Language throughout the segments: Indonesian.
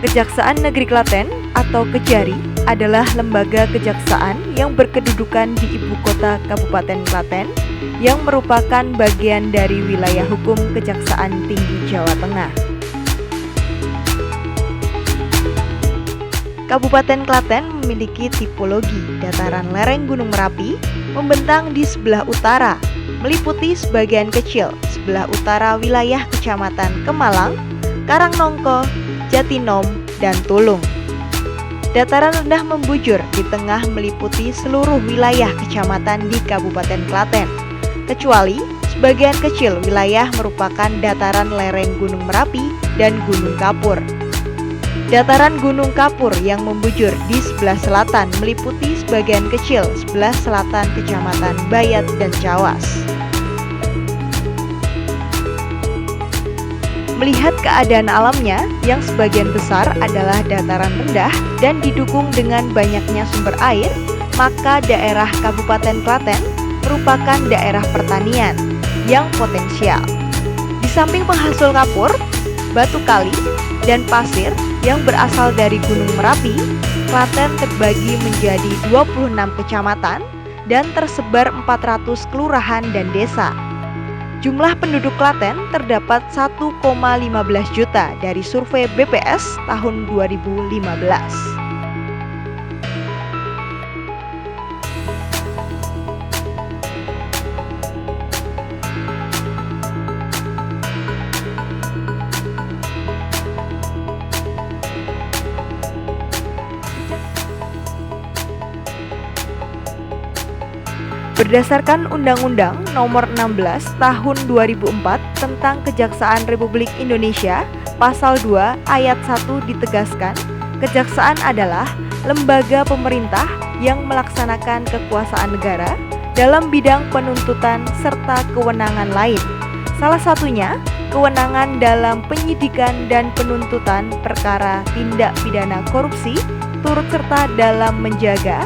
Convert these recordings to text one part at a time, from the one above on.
Kejaksaan Negeri Klaten atau Kejari adalah lembaga kejaksaan yang berkedudukan di Ibu Kota Kabupaten Klaten yang merupakan bagian dari wilayah hukum Kejaksaan Tinggi Jawa Tengah. Kabupaten Klaten memiliki tipologi dataran lereng Gunung Merapi membentang di sebelah utara, meliputi sebagian kecil sebelah utara wilayah Kecamatan Kemalang, Karangnongko, Jatinom, dan Tulung. Dataran rendah membujur di tengah meliputi seluruh wilayah kecamatan di Kabupaten Klaten, kecuali sebagian kecil wilayah merupakan dataran lereng Gunung Merapi dan Gunung Kapur. Dataran Gunung Kapur yang membujur di sebelah selatan meliputi sebagian kecil sebelah selatan Kecamatan Bayat dan Cawas. Melihat keadaan alamnya yang sebagian besar adalah dataran rendah dan didukung dengan banyaknya sumber air, maka daerah Kabupaten Klaten merupakan daerah pertanian yang potensial. Di samping penghasil kapur, batu kali, dan pasir yang berasal dari Gunung Merapi, Klaten terbagi menjadi 26 kecamatan dan tersebar 400 kelurahan dan desa. Jumlah penduduk Klaten terdapat 1,15 juta dari survei BPS tahun 2015. Berdasarkan Undang-Undang Nomor 16 Tahun 2004 tentang Kejaksaan Republik Indonesia, Pasal 2 Ayat 1 ditegaskan, kejaksaan adalah lembaga pemerintah yang melaksanakan kekuasaan negara dalam bidang penuntutan serta kewenangan lain. Salah satunya, kewenangan dalam penyidikan dan penuntutan perkara tindak pidana korupsi, turut serta dalam menjaga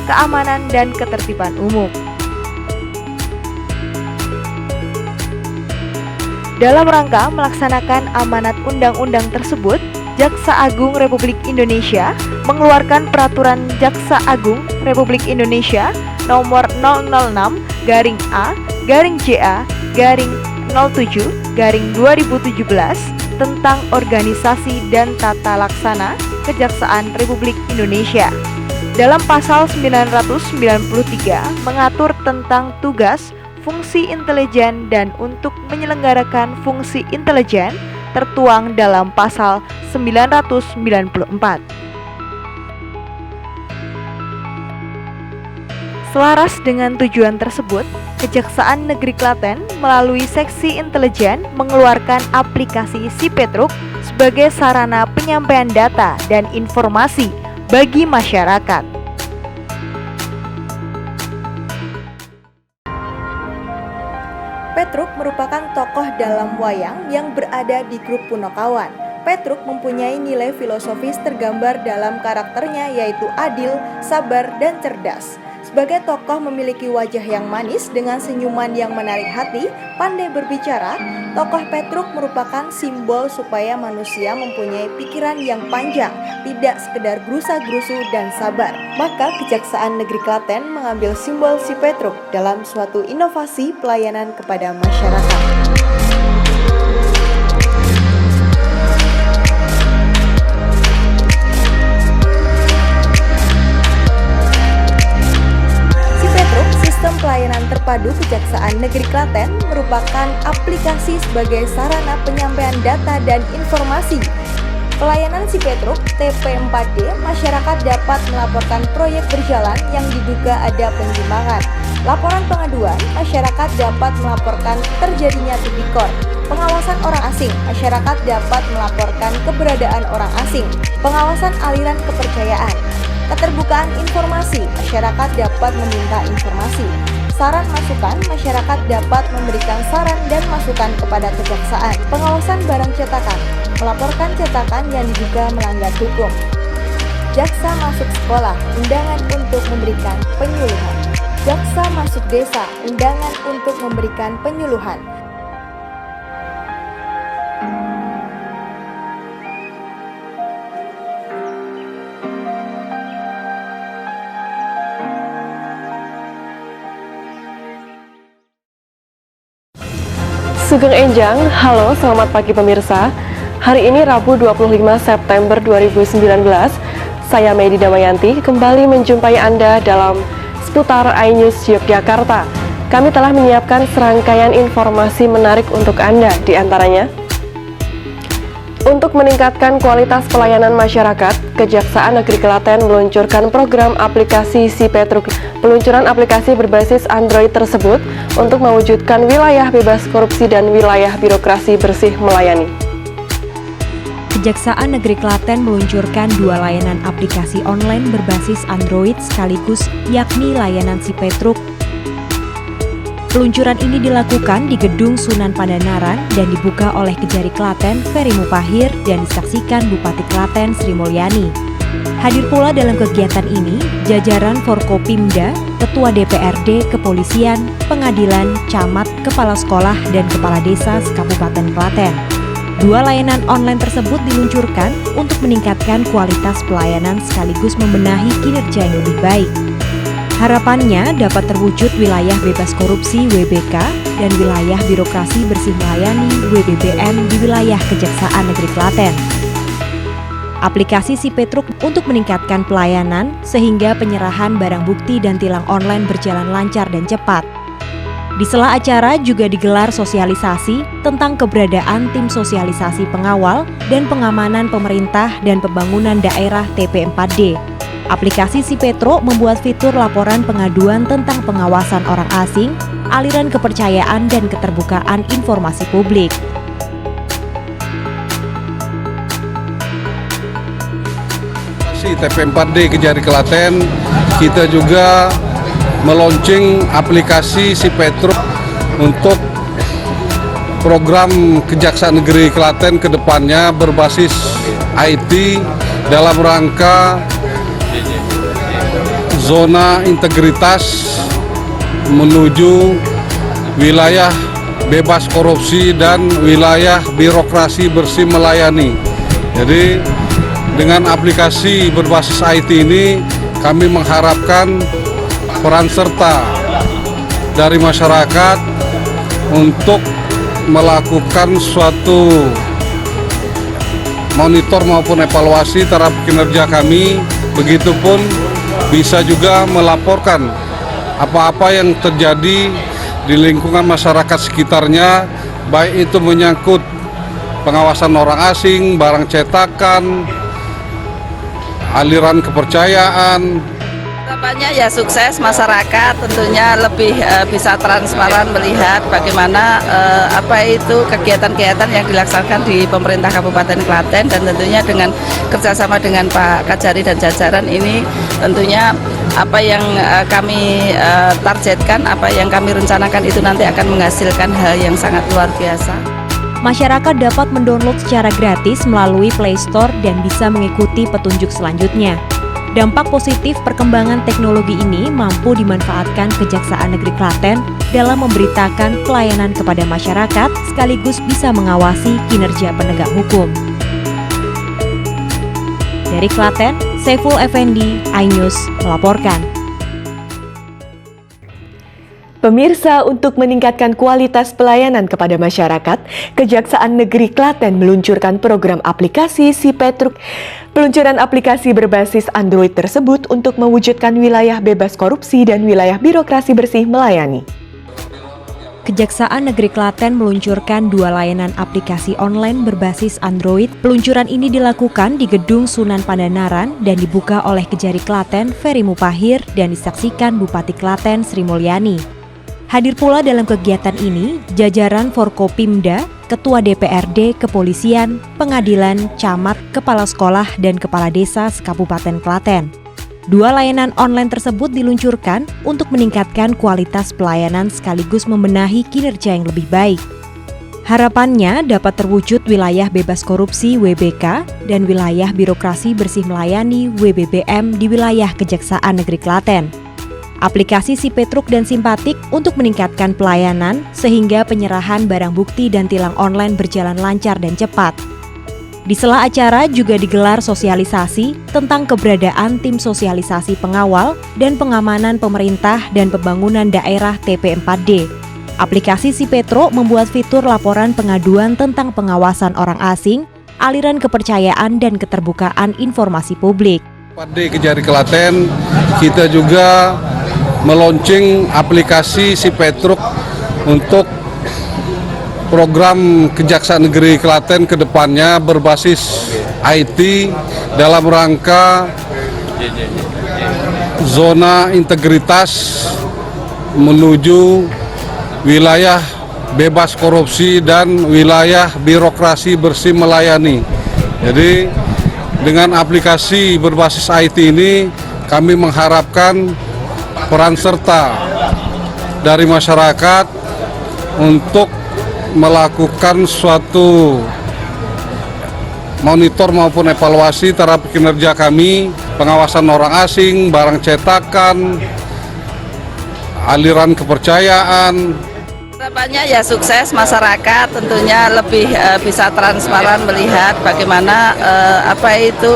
keamanan dan ketertiban umum. Dalam rangka melaksanakan amanat undang-undang tersebut, Jaksa Agung Republik Indonesia mengeluarkan Peraturan Jaksa Agung Republik Indonesia Nomor 006-A-JA-07-2017 tentang organisasi dan tata laksana Kejaksaan Republik Indonesia. Dalam pasal 993 mengatur tentang tugas, fungsi intelijen dan untuk menyelenggarakan fungsi intelijen tertuang dalam pasal 994. Selaras dengan tujuan tersebut, Kejaksaan Negeri Klaten melalui Seksi Intelijen mengeluarkan aplikasi Sipetruk sebagai sarana penyampaian data dan informasi bagi masyarakat. Petruk merupakan tokoh dalam wayang yang berada di grup Punokawan. Petruk mempunyai nilai filosofis tergambar dalam karakternya yaitu adil, sabar, dan cerdas. Sebagai tokoh memiliki wajah yang manis dengan senyuman yang menarik hati, pandai berbicara, tokoh Petruk merupakan simbol supaya manusia mempunyai pikiran yang panjang, tidak sekedar gerusa-gerusu dan sabar. Maka Kejaksaan Negeri Klaten mengambil simbol si Petruk dalam suatu inovasi pelayanan kepada masyarakat. Pelayanan terpadu Kejaksaan Negeri Klaten merupakan aplikasi sebagai sarana penyampaian data dan informasi. Pelayanan Sipetruk TP4D, masyarakat dapat melaporkan proyek berjalan yang diduga ada penyimpangan. Laporan pengaduan, masyarakat dapat melaporkan terjadinya tipikor. Pengawasan orang asing, masyarakat dapat melaporkan keberadaan orang asing. Pengawasan aliran kepercayaan. Keterbukaan informasi, masyarakat dapat meminta informasi. Saran masukan, masyarakat dapat memberikan saran dan masukan kepada kejaksaan. Pengawasan barang cetakan, melaporkan cetakan yang diduga melanggar hukum. Jaksa masuk sekolah, undangan untuk memberikan penyuluhan. Jaksa masuk desa, undangan untuk memberikan penyuluhan. Sugeng Enjang, halo selamat pagi pemirsa. Hari ini Rabu 25 September 2019, saya Medi Damayanti kembali menjumpai Anda dalam seputar iNews Yogyakarta. Kami telah menyiapkan serangkaian informasi menarik untuk Anda, di antaranya: untuk meningkatkan kualitas pelayanan masyarakat, Kejaksaan Negeri Klaten meluncurkan program aplikasi Si Petruk. Peluncuran aplikasi berbasis Android tersebut untuk mewujudkan wilayah bebas korupsi dan wilayah birokrasi bersih melayani. Kejaksaan Negeri Klaten meluncurkan 2 layanan aplikasi online berbasis Android sekaligus, yakni layanan Si Petruk. Peluncuran ini dilakukan di Gedung Sunan Pandanaran dan dibuka oleh Kejari Klaten Ferry Mupahir dan disaksikan Bupati Klaten Sri Mulyani. Hadir pula dalam kegiatan ini jajaran Forkopimda, Ketua DPRD, Kepolisian, Pengadilan, Camat, Kepala Sekolah, dan Kepala Desa Kabupaten Klaten. 2 layanan online tersebut diluncurkan untuk meningkatkan kualitas pelayanan sekaligus membenahi kinerja yang lebih baik. Harapannya dapat terwujud wilayah bebas korupsi WBK dan wilayah birokrasi bersih melayani WBBM di wilayah Kejaksaan Negeri Klaten. Aplikasi Si Petruk untuk meningkatkan pelayanan sehingga penyerahan barang bukti dan tilang online berjalan lancar dan cepat. Di sela acara juga digelar sosialisasi tentang keberadaan tim sosialisasi pengawal dan pengamanan pemerintah dan pembangunan daerah TP4D. Aplikasi Si Petruk membuat fitur laporan pengaduan tentang pengawasan orang asing, aliran kepercayaan dan keterbukaan informasi publik. TP4D Kejari Klaten, kita juga meluncing aplikasi Si Petruk untuk program Kejaksaan Negeri Klaten ke depannya berbasis IT dalam rangka zona integritas menuju wilayah bebas korupsi dan wilayah birokrasi bersih melayani. Jadi dengan aplikasi berbasis IT ini kami mengharapkan peran serta dari masyarakat untuk melakukan suatu monitor maupun evaluasi terhadap kinerja kami, begitupun bisa juga melaporkan apa-apa yang terjadi di lingkungan masyarakat sekitarnya, baik itu menyangkut pengawasan orang asing, barang cetakan, aliran kepercayaan. Harapannya ya sukses, masyarakat tentunya lebih bisa transparan melihat bagaimana apa itu kegiatan-kegiatan yang dilaksanakan di pemerintah Kabupaten Klaten, dan tentunya dengan kerjasama dengan Pak Kajari dan jajaran ini tentunya apa yang kami targetkan, apa yang kami rencanakan itu nanti akan menghasilkan hal yang sangat luar biasa. Masyarakat dapat mendownload secara gratis melalui Play Store dan bisa mengikuti petunjuk selanjutnya. Dampak positif perkembangan teknologi ini mampu dimanfaatkan Kejaksaan Negeri Klaten dalam memberitakan pelayanan kepada masyarakat sekaligus bisa mengawasi kinerja penegak hukum. Dari Klaten, Saiful Effendi, iNews melaporkan. Pemirsa, untuk meningkatkan kualitas pelayanan kepada masyarakat, Kejaksaan Negeri Klaten meluncurkan program aplikasi Si Petruk. Peluncuran aplikasi berbasis Android tersebut untuk mewujudkan wilayah bebas korupsi dan wilayah birokrasi bersih melayani. Kejaksaan Negeri Klaten meluncurkan 2 layanan aplikasi online berbasis Android. Peluncuran ini dilakukan di Gedung Sunan Pandanaran dan dibuka oleh Kejari Klaten Ferry Mupahir dan disaksikan Bupati Klaten Sri Mulyani. Hadir pula dalam kegiatan ini jajaran Forkopimda, Ketua DPRD, Kepolisian, Pengadilan, Camat, Kepala Sekolah, dan Kepala Desa Kabupaten Klaten. 2 layanan online tersebut diluncurkan untuk meningkatkan kualitas pelayanan sekaligus membenahi kinerja yang lebih baik. Harapannya dapat terwujud wilayah bebas korupsi WBK dan wilayah birokrasi bersih melayani WBBM di wilayah Kejaksaan Negeri Klaten. Aplikasi Si Petruk dan Simpatik untuk meningkatkan pelayanan sehingga penyerahan barang bukti dan tilang online berjalan lancar dan cepat. Di sela acara juga digelar sosialisasi tentang keberadaan tim sosialisasi pengawal dan pengamanan pemerintah dan pembangunan daerah TP4D. Aplikasi Si Petro membuat fitur laporan pengaduan tentang pengawasan orang asing, aliran kepercayaan dan keterbukaan informasi publik. Di Kejari Klaten, kita juga meluncing aplikasi Si Petro untuk program Kejaksaan Negeri Klaten ke depannya berbasis IT dalam rangka zona integritas menuju wilayah bebas korupsi dan wilayah birokrasi bersih melayani. Jadi dengan aplikasi berbasis IT ini kami mengharapkan peran serta dari masyarakat untuk melakukan suatu monitor maupun evaluasi terhadap kinerja kami, pengawasan orang asing, barang cetakan, aliran kepercayaan. Harapannya ya sukses, masyarakat tentunya lebih bisa transparan melihat bagaimana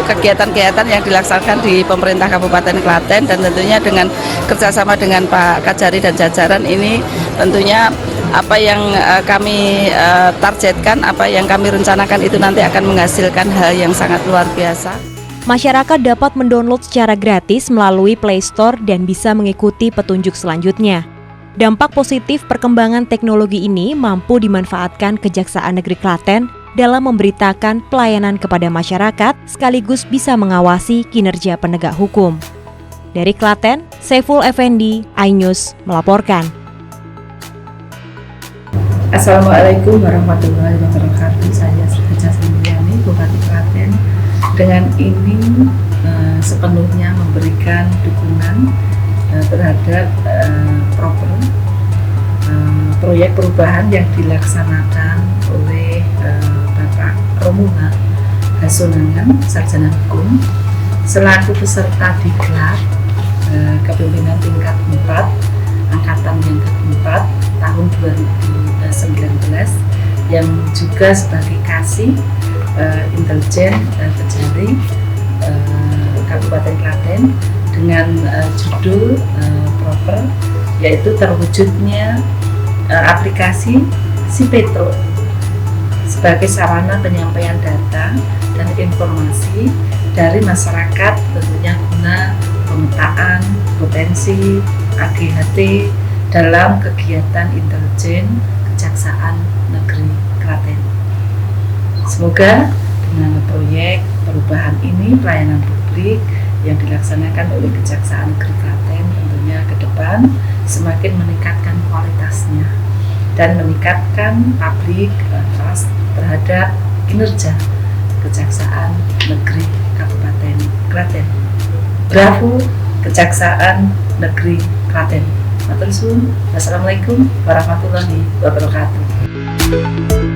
kegiatan-kegiatan yang dilaksanakan di pemerintah Kabupaten Klaten, dan tentunya dengan kerjasama dengan Pak Kajari dan jajaran ini tentunya apa yang kami targetkan, apa yang kami rencanakan itu nanti akan menghasilkan hal yang sangat luar biasa. Masyarakat dapat mendownload secara gratis melalui Play Store dan bisa mengikuti petunjuk selanjutnya. Dampak positif perkembangan teknologi ini mampu dimanfaatkan Kejaksaan Negeri Klaten dalam memberitakan pelayanan kepada masyarakat sekaligus bisa mengawasi kinerja penegak hukum. Dari Klaten, Saiful Effendi, iNews melaporkan. Assalamualaikum warahmatullahi wabarakatuh. Saya Haja Sindriani, Bupati Klaten. Dengan ini sepenuhnya memberikan dukungan terhadap proyek perubahan yang dilaksanakan oleh Bapak Romuald Hasonangan, Sarjana Hukum, selaku peserta diklat kepemimpinan tingkat 4, angkatan yang ke-4 tahun 2019, yang juga sebagai kasih intelijen Kejari Kabupaten Klaten dengan judul proper, yaitu terwujudnya aplikasi Si Petro sebagai sarana penyampaian data dan informasi dari masyarakat, tentunya guna pemetaan potensi AGHT dalam kegiatan intelijen Kejaksaan Negeri Klaten. Semoga dengan proyek perubahan ini, pelayanan publik yang dilaksanakan oleh Kejaksaan Negeri Klaten tentunya ke depan semakin meningkatkan kualitasnya dan meningkatkan public trust terhadap kinerja Kejaksaan Negeri Kabupaten Klaten. Bravo Kejaksaan Negeri Klaten. Matur suwun. Wassalamualaikum warahmatullahi wabarakatuh.